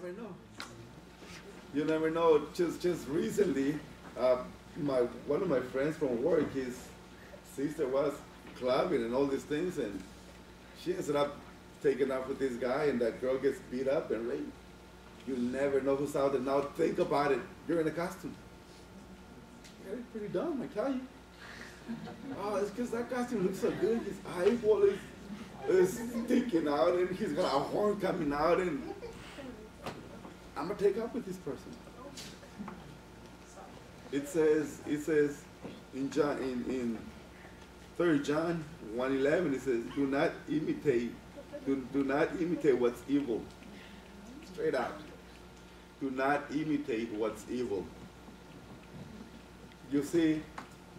never know. You never know. Just recently, one of my friends from work, his sister was clubbing and all these things, and she ended up taking off with this guy, and that girl gets beat up and raped. You never know who's out there. Now think about it. You're in a costume. You're pretty dumb, I tell you. Oh, it's because that costume looks so good. His eyeball is sticking out, and he's got a horn coming out, and I'm gonna take up with this person. It says in 3 John 1:11, it says, do not imitate what's evil. Straight out. Do not imitate what's evil. You see,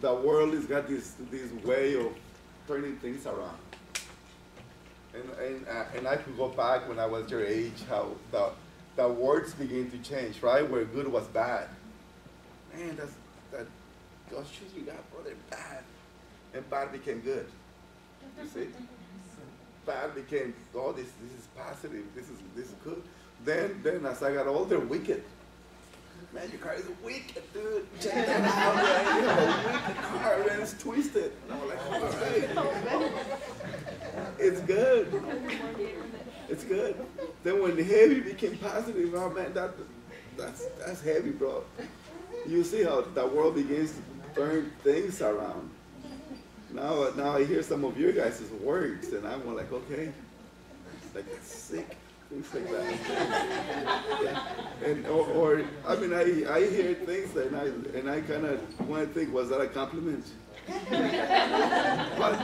the world has got this way of turning things around. And I could go back when I was your age, how the words begin to change, right? Where good was bad. Man, those shoes you got, bro, they're bad. And bad became good. You see? Bad became, oh, this is positive, this is good. Then as I got older, wicked. Man, your car is wicked, dude. Check that out, man. You have a wicked car, man. It's twisted. And I'm like, all right. It's good. It's good. Then when heavy became positive, oh man, that's heavy, bro. You see how the world begins to turn things around. Now I hear some of your guys' words, and I'm like, okay, like sick. Things like that. Yeah. And or I mean I hear things and I kind of want to think, was that a compliment? But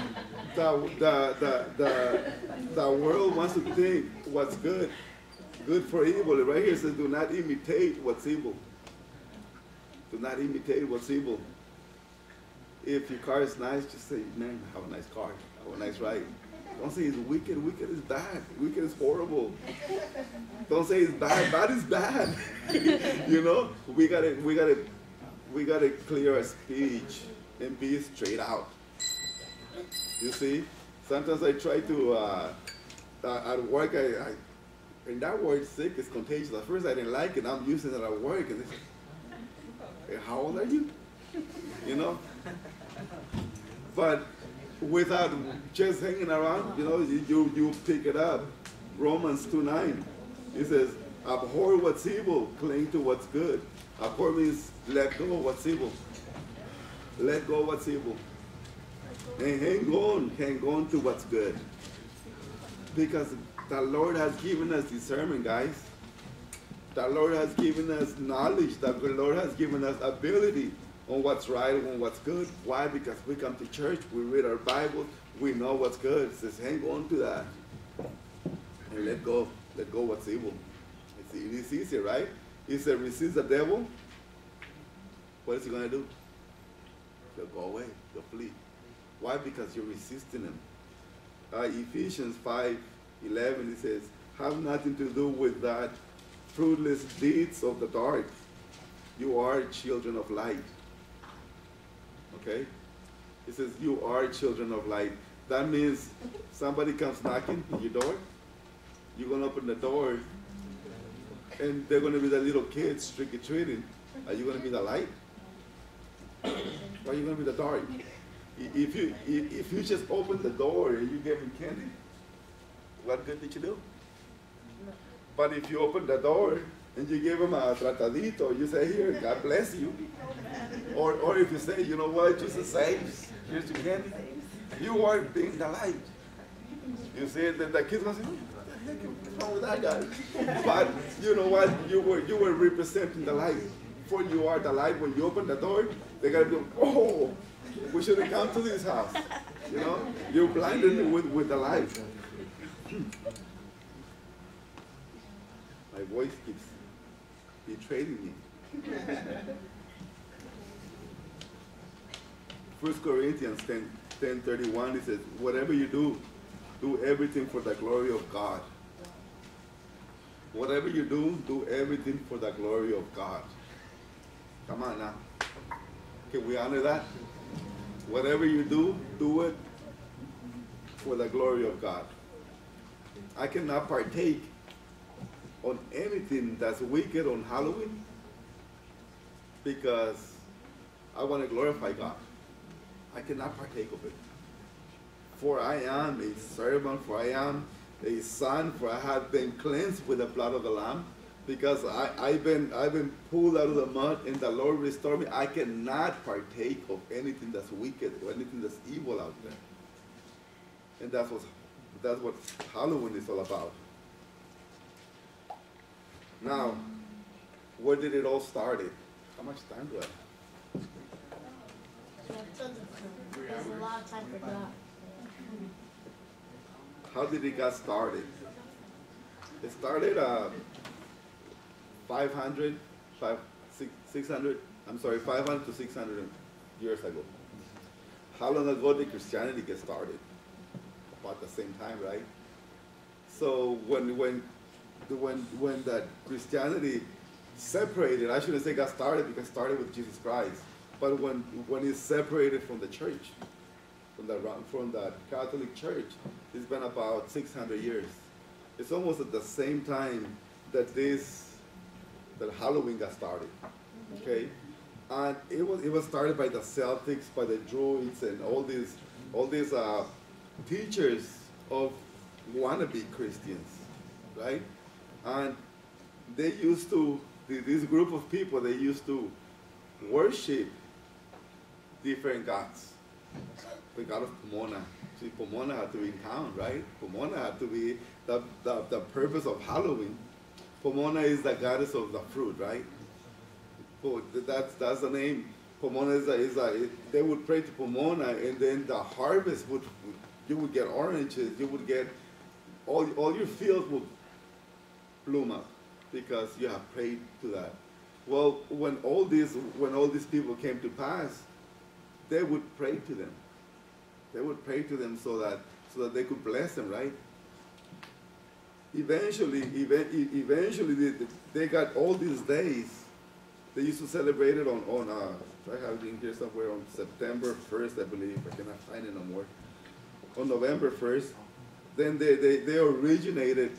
the world wants to think what's good for evil. Right here it says, do not imitate what's evil. Do not imitate what's evil. If your car is nice, just say, man, I have a nice car, I have a nice ride. Don't say it's wicked. Wicked is bad. Wicked is horrible. Don't say it's bad. Bad is bad. You know, we gotta clear our speech and be straight out. You see, sometimes I try to at work. And that word "sick" is contagious. At first I didn't like it. I'm using it at work, and they say, hey, how old are you? You know, but without just hanging around, you know, you pick it up. Romans 2:9, it says, abhor what's evil, cling to what's good. Abhor means let go of what's evil. Let go of what's evil. And hang on to what's good. Because the Lord has given us discernment, guys. The Lord has given us knowledge. The Lord has given us ability on what's right and on what's good. Why? Because we come to church, we read our Bible, we know what's good. It says, hang on to that. And let go what's evil. It's easy, right? It says, resist the devil. What is he going to do? He'll go away, he'll flee. Why? Because you're resisting him. Ephesians 5:11, it says, have nothing to do with that fruitless deeds of the dark. You are children of light. Okay? It says you are children of light. That means somebody comes knocking on your door, you're going to open the door, and they're going to be the little kids trick-or-treating. Are you going to be the light? Or are you going to be the dark? If you just open the door and you give them candy, what good did you do? But if you open the door and you give them a tratadito, you say, here, God bless you. Or if you say, you know what, Jesus saves, here's your candy. You are being the light. You see, the kids will say, what the heck is wrong with that guy? But you know what, you were representing the light. For you are the light. When you open the door, they got to go, oh, we should have come to this house. You know, you blinded me with the light. My voice keeps betraying me. 1 Corinthians 10:31, it says, whatever you do, do everything for the glory of God. Whatever you do everything for the glory of God. Come on now. Can we honor that? Whatever you do it for the glory of God. I cannot partake on anything that's wicked on Halloween because I want to glorify God. I cannot partake of it. For I am a servant, for I am a son, for I have been cleansed with the blood of the Lamb, because I've been pulled out of the mud and the Lord restored me. I cannot partake of anything that's wicked or anything that's evil out there. And that's what Halloween is all about. Now, where did it all started? How much time do I have? There's a lot of time for God. How did it get started? It started 500 to 600 years ago. How long ago did Christianity get started? About the same time, right? So when that Christianity separated, I shouldn't say got started because it started with Jesus Christ, but when it separated from the church, from the Catholic Church, it's been about 600 years. It's almost at the same time that Halloween got started. Okay, and it was started by the Celtics, by the Druids, and all these teachers of wannabe Christians, right? And they used to, this group of people, they used to worship different gods. The god of Pomona. See, Pomona had to be in town, right? Pomona had to be the purpose of Halloween. Pomona is the goddess of the fruit, right? So that's the name. Pomona they would pray to Pomona, and then the harvest you would get oranges, you would get all your fields would bloom up because you have prayed to that. Well, when all these people came to pass, they would pray to them. They would pray to them so that they could bless them, right? Eventually they got all these days. They used to celebrate it on I have it in here somewhere, on September 1st, I believe. I cannot find it no more. On November 1st, then they originated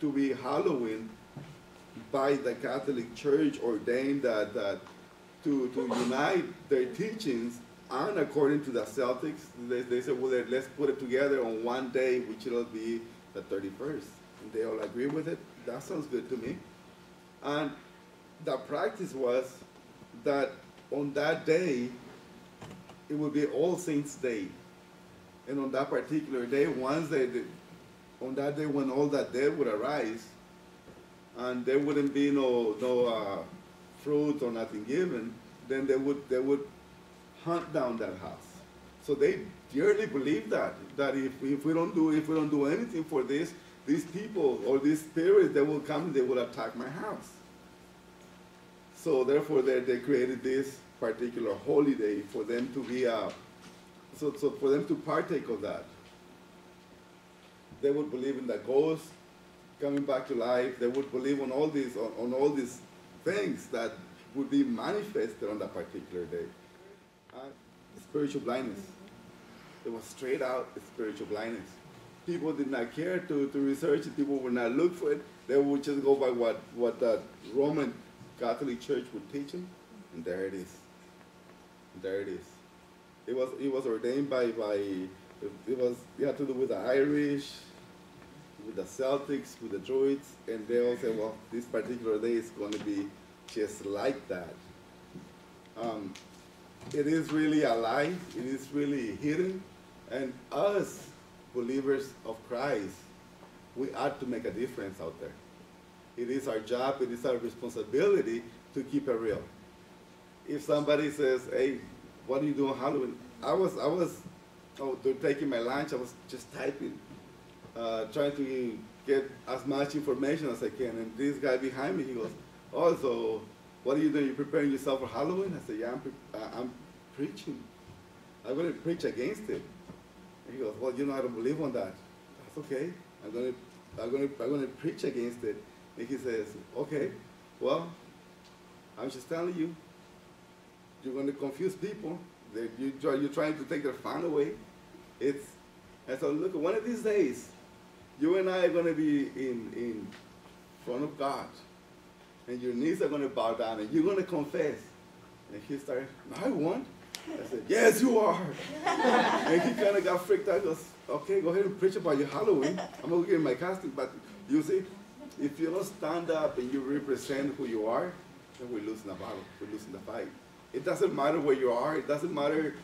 to be Halloween by the Catholic Church, ordained that to unite their teachings. And according to the Celtics, they said, well, let's put it together on one day, which will be the 31st. And they all agree with it. That sounds good to me. And the practice was that on that day, it would be All Saints' Day. And on that particular day, on that day when all that dead would arise, and there wouldn't be no fruit or nothing given, then they would hunt down that house. So they dearly believe that if we don't do anything for these people or these spirits, they will come and they will attack my house. So therefore they created this particular holiday for them to be so for them to partake of that. They would believe in the ghost coming back to life. They would believe on all these things that would be manifested on that particular day. Spiritual blindness. It was straight out spiritual blindness. People did not care to research it. People would not look for it. They would just go by what the Roman Catholic Church would teach them, and there it is. There it is. It was ordained it had to do with the Irish, with the Celtics, with the Druids, and they all said, well, this particular day is going to be just like that. It is really alive, it is really hidden, and us, believers of Christ, we ought to make a difference out there. It is our job, it is our responsibility to keep it real. If somebody says, hey, what do you do on Halloween? They're taking my lunch, I was just typing, trying to get as much information as I can, and this guy behind me, he goes, oh, so what are you doing? You preparing yourself for Halloween? I said, yeah, I'm preaching. I'm going to preach against it. And he goes, well, I don't believe on that. That's okay. I'm going to preach against it. And he says, okay, well, I'm just telling you, you're going to confuse people. You're trying to take their fun away. And so look, one of these days, you and I are going to be in front of God, and your knees are going to bow down, and you're going to confess. And he started, I won. I said, yes, you are. And he kind of got freaked out. He goes, okay, go ahead and preach about your Halloween. I'm going to get my costume. But you see, if you don't stand up and you represent who you are, then we're losing the battle. We're losing the fight. It doesn't matter where you are. It doesn't matter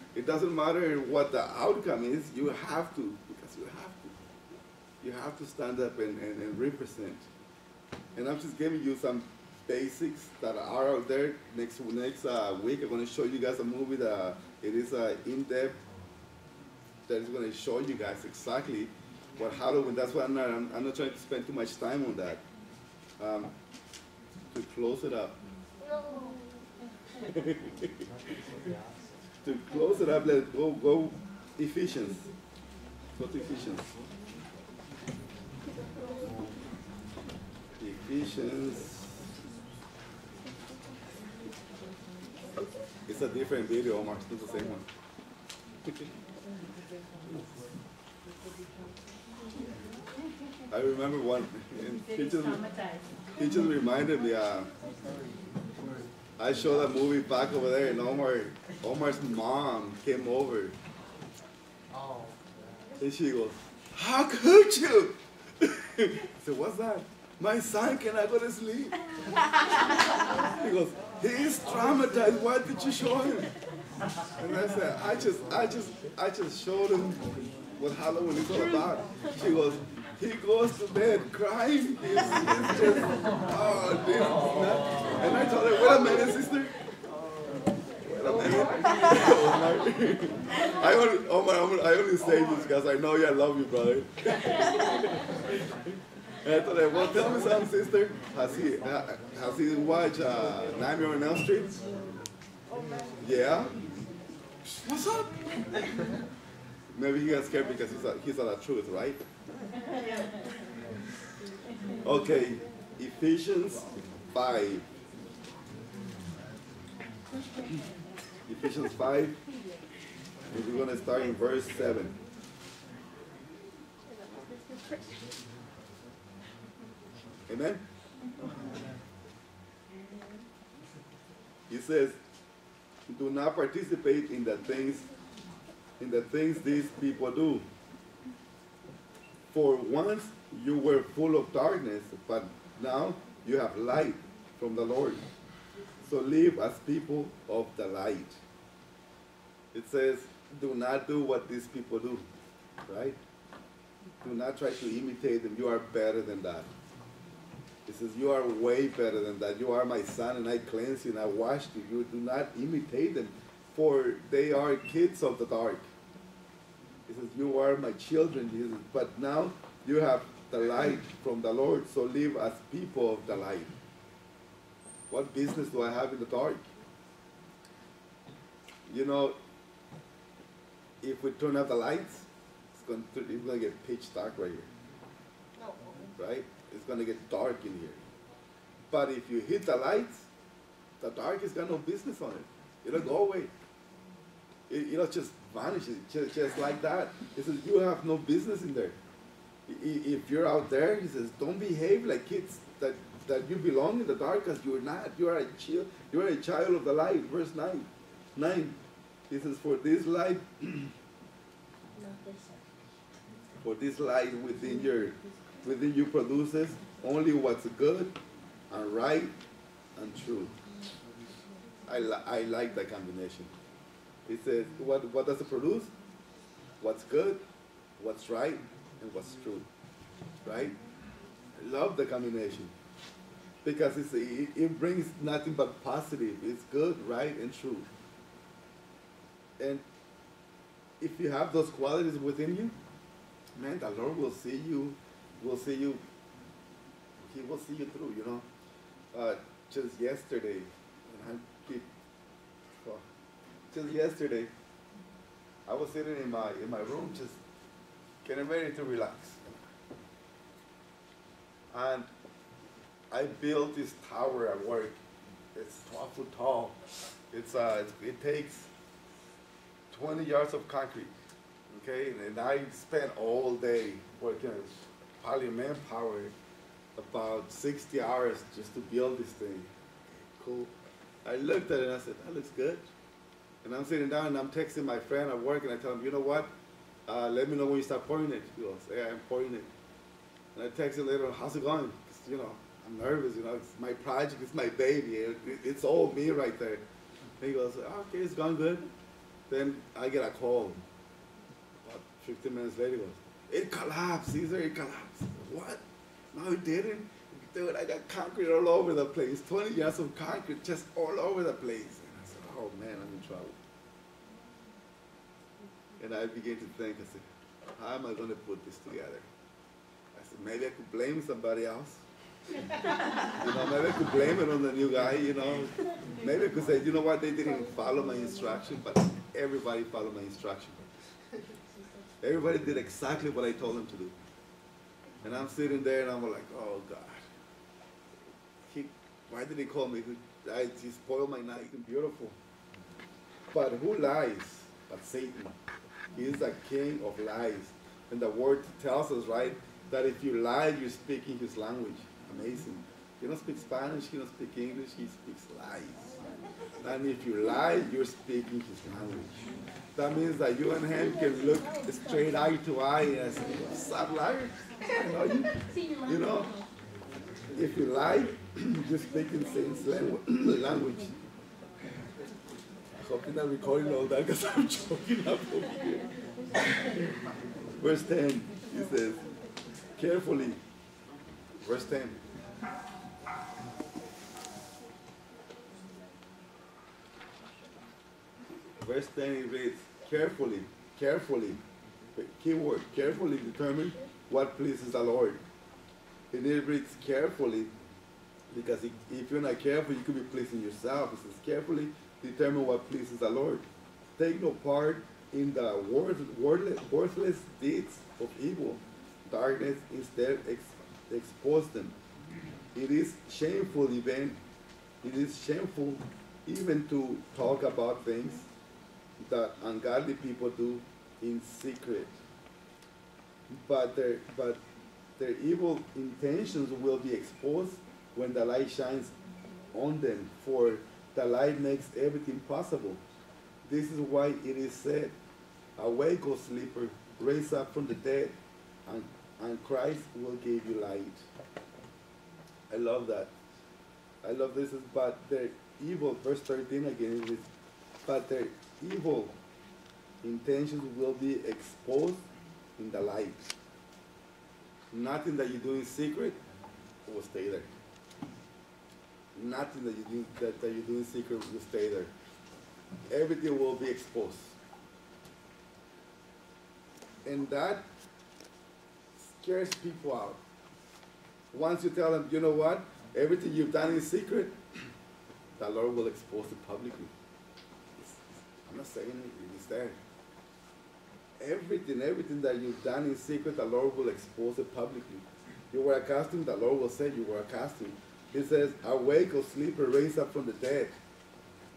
what the outcome is. You have to, because you have to. You have to stand up and represent. And I'm just giving you some basics that are out there. Next week, I'm going to show you guys a movie that it is in-depth, that is going to show you guys exactly what Halloween. That's why I'm not trying to spend too much time on that. To close it up. To close it up, let's go Ephesians. Go to Ephesians. Ephesians. It's a different video, Omar. It's not the same one. I remember one. He just reminded me. I showed that movie back over there, and Omar's mom came over. And she goes, how could you? I said, what's that? My son cannot go to sleep. He goes, he's traumatized. Why did you show him? And I said, I just showed him what Halloween is all about. She goes, he goes to bed crying. He's just, oh, this is not. And I told her, wait a minute, sister. Wait a minute. I only say this because I know you, I love you, brother. And I told her, well, tell me something, sister. Has he watched Nightmare on Elm Street? Yeah. What's up? Maybe he got scared because he saw the truth, right? Okay, Ephesians 5. Ephesians 5. And we're going to start in verse 7. Amen? He says, do not participate in the things these people do. For once you were full of darkness, but now you have light from the Lord. So live as people of the light. It says, do not do what these people do, right? Do not try to imitate them. You are better than that. It says, you are way better than that. You are my son, and I cleansed you, and I washed you. You do not imitate them, for they are kids of the dark. It says, you are my children, Jesus, but now you have the light from the Lord, so live as people of the light. What business do I have in the dark? You know, if we turn off the lights, it's going to get pitch dark right here. Right? It's going to get dark in here. But if you hit the lights, the dark has got no business on it. It'll go away. It'll just vanish, just like that. He says, you have no business in there. If you're out there, he says, don't behave like kids that you belong in the dark, because you're not. You're a child of the light. Verse 9. He says, for this light within you produces only what's good and right and true. I like that combination. It says, what does it produce? What's good, what's right, and what's true. Right? I love the combination. Because it brings nothing but positive. It's good, right, and true. And if you have those qualities within you, man, the Lord will see you. He will see you through, you know. Just yesterday, I was sitting in my room just getting ready to relax. And I built this tower at work. It's 12 foot tall. It takes 20 yards of concrete. Okay, and I spent all day working, probably manpower, about 60 hours just to build this thing. Cool. I looked at it and I said, that looks good. And I'm sitting down and I'm texting my friend at work and I tell him, you know what? Let me know when you start pouring it. He goes, yeah, I'm pouring it. And I text him later, how's it going? 'Cause, you know, I'm nervous, you know, it's my project, it's my baby. It's all me right there. And he goes, oh, okay, it's gone good. Then I get a call. About 15 minutes later, he goes, it collapsed, Cesar, it collapsed. What? No, it didn't. Dude, I got concrete all over the place. 20 yards of concrete just all over the place. And I said, oh man, I'm in trouble. And I began to think, I said, how am I going to put this together? I said, maybe I could blame somebody else. You know, maybe I could blame it on the new guy, you know. Maybe I could say, you know what, they didn't follow my instruction, but everybody followed my instruction. Everybody did exactly what I told them to do. And I'm sitting there and I'm like, oh God. Why did he call me? He spoiled my night. Beautiful. But who lies? But Satan. He is a king of lies. And the word tells us, right, that if you lie, you're speaking his language. Amazing. You don't speak Spanish, you don't speak English, he speaks lies. And if you lie, you're speaking his language. That means that you and him can look straight eye to eye and say, stop lying. You know, if you lie, you're speaking Satan's language. I hope you're not recording all that because I'm choking up over here. Verse 10, he says, carefully. Verse 10. Verse 10 it reads, carefully, carefully, keyword, carefully determine what pleases the Lord. And it reads carefully, because if you're not careful, you could be pleasing yourself. It says carefully determine what pleases the Lord. Take no part in the worthless deeds of evil. Darkness instead expose them. It is shameful even to talk about things that ungodly people do in secret. But their evil intentions will be exposed when the light shines on them, for the light makes everything possible. This is why it is said, awake, O sleeper, raise up from the dead, and Christ will give you light. I love that. I love this. But their evil, verse 13 again, it is, but their evil intentions will be exposed in the light. Nothing that you do in secret will stay there. Nothing that you do in secret will stay there. Everything will be exposed. And that scares people out. Once you tell them, you know what, everything you've done in secret, the Lord will expose it publicly. I'm not saying it is there. Everything that you've done in secret, the Lord will expose it publicly. You were a costume, the Lord will say you were a costume. He says, awake, O sleeper, raise up from the dead.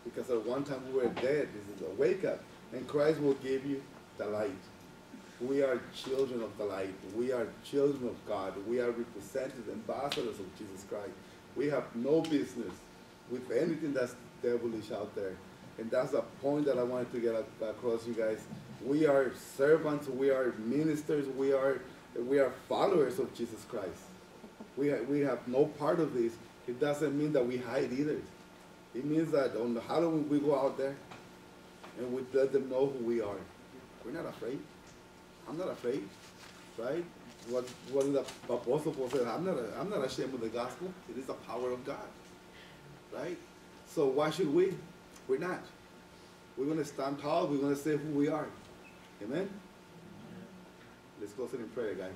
Because at one time we were dead. This is a wake up. And Christ will give you the light. We are children of the light. We are children of God. We are representatives, ambassadors of Jesus Christ. We have no business with anything that's devilish out there. And that's the point that I wanted to get across, you guys. We are servants. We are ministers. We are followers of Jesus Christ. We have no part of this. It doesn't mean that we hide either. It means that on Halloween we go out there and we let them know who we are. We're not afraid. I'm not afraid, right? What the Apostle Paul said, I'm not ashamed of the gospel. It is the power of God, right? So why should we? We're not. We're going to stand tall. We're going to say who we are. Amen? Let's close it in prayer, guys.